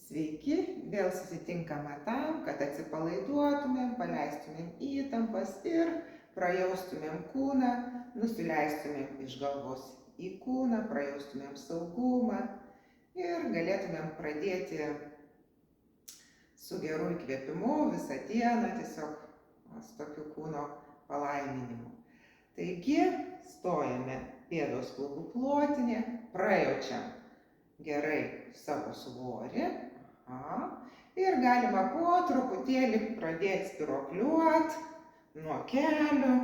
Sveiki, vėl susitinkame tam, kad atsipalaiduotumėm, paleistumėm įtampas ir prajaustumėm kūną, nusileistumėm iš galvos į kūną, prajaustumėm saugumą ir galėtumėm pradėti su geru įkvėpimu visą dieną, tiesiog su tokiu kūno palaiminimu. Taigi, stojame pėdos klubų plotinė, prajaučiam gerai savo svorį ir galima po truputėlį pradėti spiruokliuoti nuo kelių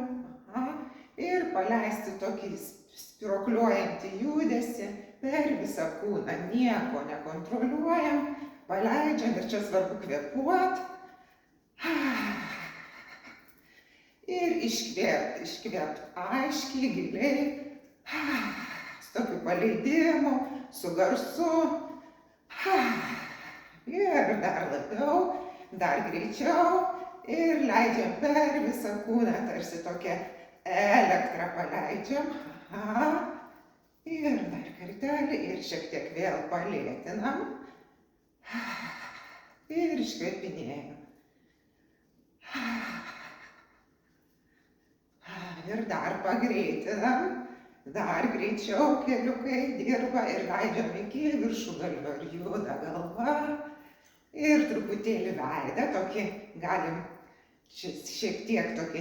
ir paleisti tokį spiruokliuojantį judesį per visą kūną. Nieko nekontroliuojam, paleidžiam ir čia svarbu kvėpuoti. Ir iškvėpt aiškiai, giliai, su tokiu paleidimu, su garsu. Ir dar labiau, dar greičiau ir leidžiam per visą kūną, tarsi tokią elektrą paleidžiam. Ir dar kartelį ir šiek tiek vėl palėtinam. Ir iškvėpinėjam. Ir dar pagreitinam, dar greičiau keliukai dirba ir leidžiam iki viršugalvio ir juda galva. Ir truputėlį veidą, tokį galim šiek tiek tokį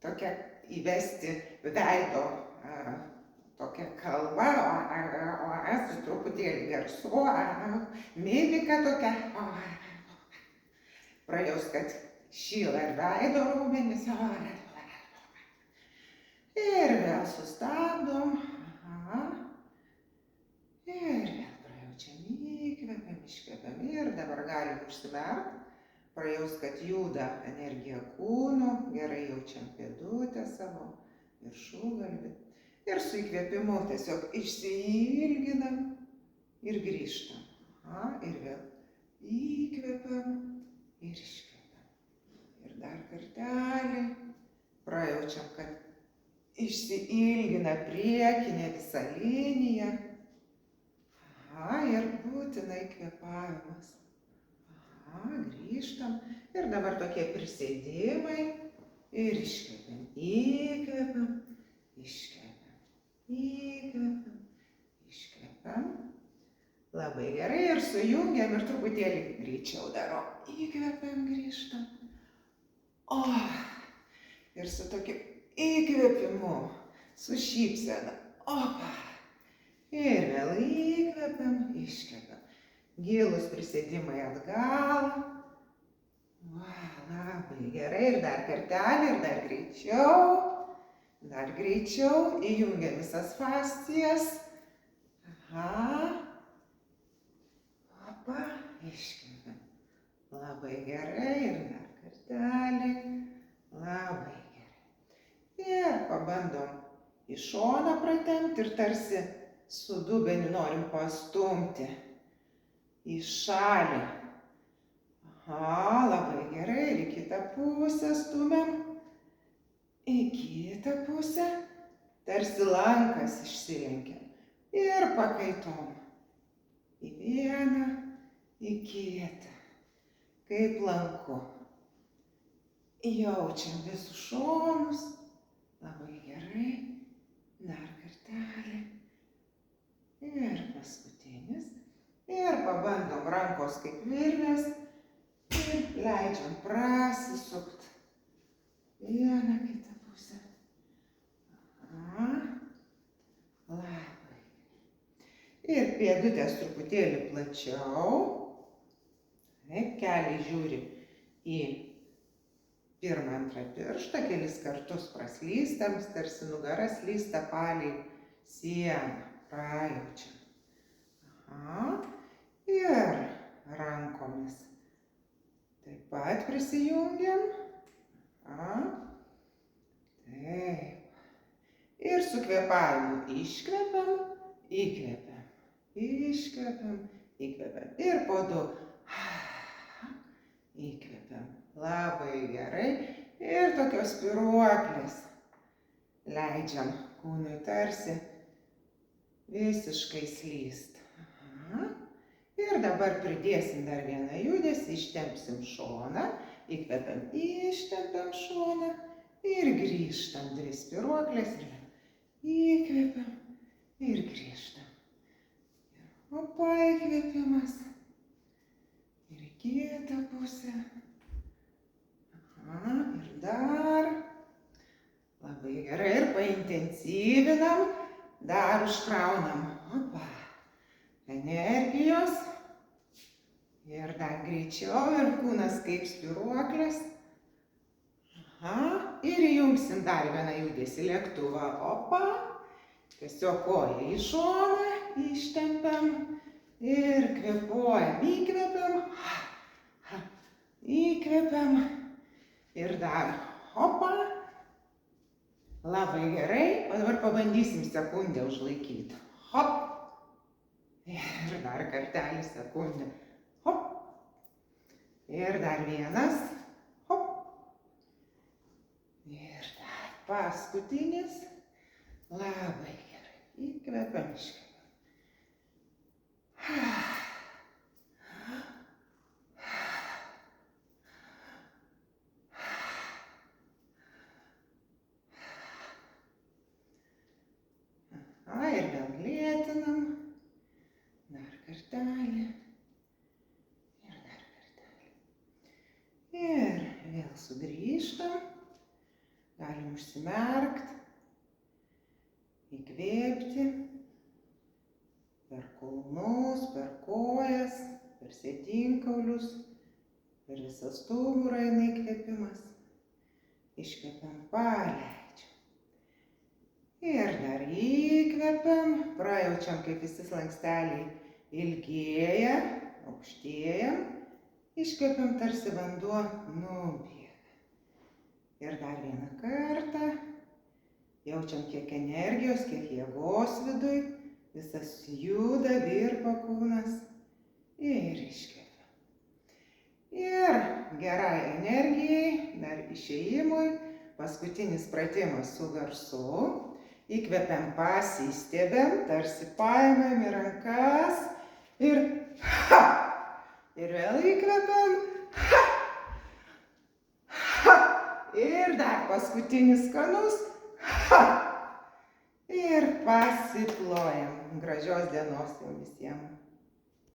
tokią įvesti veido tokią kalbą, su truputėlį garsu, mimika tokia. Prajaus, kad šyla ir veido raumenys. Ir vėl sustabdom. Ir vėl prajaučiam, įkvepiam, iškvepiam. Ir dabar galim užsimerkt. Prajaus, kad juda energija kūnu. Gerai jaučiam pėdutę savo, viršugalvį. Ir su įkvėpimu tiesiog išsiilginam ir grįžtam. Ir vėl įkvepiam ir iškvepiam. Ir dar kartelį prajaučiam, kad išsiilgina priekinė visa linija. Ir būtinai kvėpavimas. Grįžtam. Ir dabar tokie prisėdimai. Ir iškvepiam, įkvepiam, iškvepiam, įkvepiam, iškvepiam. Labai gerai. Ir sujungiam ir truputėlį greičiau darom. Įkvepiam, grįžtam. Ir su tokiu įkvėpimu, su šypsena. Ir vėl įkvepiam, iškvepiam. Gilūs prisėdimai atgal. Labai gerai. Ir dar kartelį, ir dar greičiau. Dar greičiau. Įjungiam visas fascijas. Iškvepiam. Labai gerai. Ir dar kartelį. Labai gerai. Ir pabandom į šoną pratempti ir tarsi su dubeniu norim pastumti į šalį. Labai gerai. Ir į kitą pusę stumiam. Į kitą pusę. Tarsi lankas išsilenkiam. Ir pakaitom. Į vieną, į kitą. Kaip lanku. Jaučiam visus šonus. Labai gerai. Dar kartelį. Ir paskutinis. Ir pabandom rankos kaip virvės. Ir leidžiam prasisukt. Vieną, kitą pusę. Labai. Ir pėdutės truputėlį plačiau. Keliai žiūri į pirmą, antrą pirštą, kelis kartus praslystam, tarsi nugara slysta palei sieną. Prajaučiam. Ir rankomis taip pat prisijungiam. Taip. Ir su kvėpavimu iškvepiam, įkvepiam, iškvepiam, įkvepiam. Ir po du. Įkvepiam. Labai gerai. Ir tokios spiruoklės. Leidžiam kūnui tarsi visiškai slyst. Aha. Ir dabar pridėsim dar vieną judesį, ištempsim šoną, įkvepiam, ištempiam šoną ir grįžtam. 2 spyruoklės ir įkvepiam ir grįžtam. Opa, įkvėpimas. Ir į kitą pusę. Aha, ir dar. Labai gerai, ir paintensyvinam, dar užkraunam. Opa. Energijos. Ir dar greičiau, ir kūnas kaip spyruoklės. Aha, ir įjungsim dar vieną judesį, lėktuvą. Opa. Tiesiog koją į šoną, ištempiam ir kvėpuojam. Įkvepiam, įkvepiam ir dar. Opa. Labai gerai, o dabar pabandysim sekundę užlaikyti. Hop. Ir dar kartelį sekundę. Hop. Ir dar vienas. Hop. Ir dar paskutinis. Labai gerai. Įkvepiam, iškvepiam. Ir vėl lėtinam. Dar kartelį. Ir dar kartelį. Ir vėl sugrįžtam. Galim užsimerkt. Įkvėpti. Per kulnus, per kojas, per sėdinkaulius. Per visą stuburą eina įkvėpimas. Iškvepiam, paleidžiam. Ir dar įkvepiam, prajaučiam, kaip visi slanksteliai ilgėja, aukštėjam, iškvepiam, tarsi vanduo nubėga. Ir dar vieną kartą, jaučiam kiek energijos, kiek jėgos viduj, visas juda, virpa kūnas ir iškvepiam. Ir gerai energijai, dar išėjimui, paskutinis pratimas su garsu. Įkvepiam, pasistiebiam, tarsi paimam į rankas ir ha! Ir vėl įkvepiam, ha! Ha! Ir dar paskutinis skanus, ha! Ir pasiplojam. Gražios dienos jums visiems.